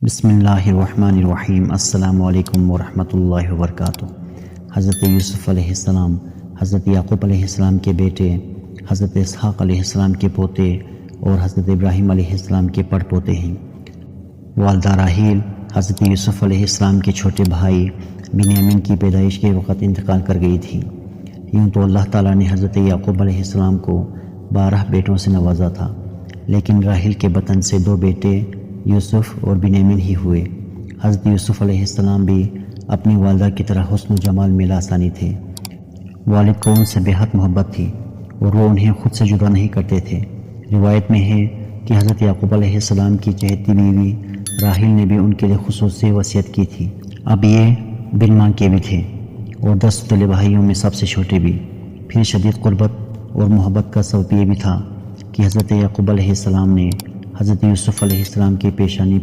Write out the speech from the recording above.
بسم اللہ الرحمن الرحیم۔ السلام علیکم ورحمۃ اللہ وبرکاتہ۔ حضرت یوسف علیہ السلام حضرت یعقوب علیہ السلام کے بیٹے، حضرت اسحاق علیہ السلام کے پوتے اور حضرت ابراہیم علیہ السلام کے پڑ پوتے ہیں۔ والدہ راحیل حضرت یوسف علیہ السلام کے چھوٹے بھائی بنیامین کی پیدائش کے وقت انتقال کر گئی تھی۔ یوں تو اللہ تعالیٰ نے حضرت یعقوب علیہ السلام کو 12 بیٹوں سے نوازا تھا، لیکن راحیل کے بطن سے 2 بیٹے یوسف اور بنیامین ہی ہوئے۔ حضرت یوسف علیہ السلام بھی اپنی والدہ کی طرح حسن و جمال میں لاسانی تھے۔ والد کو ان سے بے حد محبت تھی اور وہ انہیں خود سے جدا نہیں کرتے تھے۔ روایت میں ہے کہ حضرت یعقوب علیہ السلام کی چہیتی بیوی راحیل نے بھی ان کے لیے خصوصی وصیت کی تھی۔ اب یہ بن ماں کے بھی تھے اور 10 ستلے بھائیوں میں سب سے چھوٹے بھی۔ پھر شدید قربت اور محبت کا سبب یہ بھی تھا کہ حضرت یعقوب علیہ السلام نے حضرت یوسف علیہ السلام کی پیشانی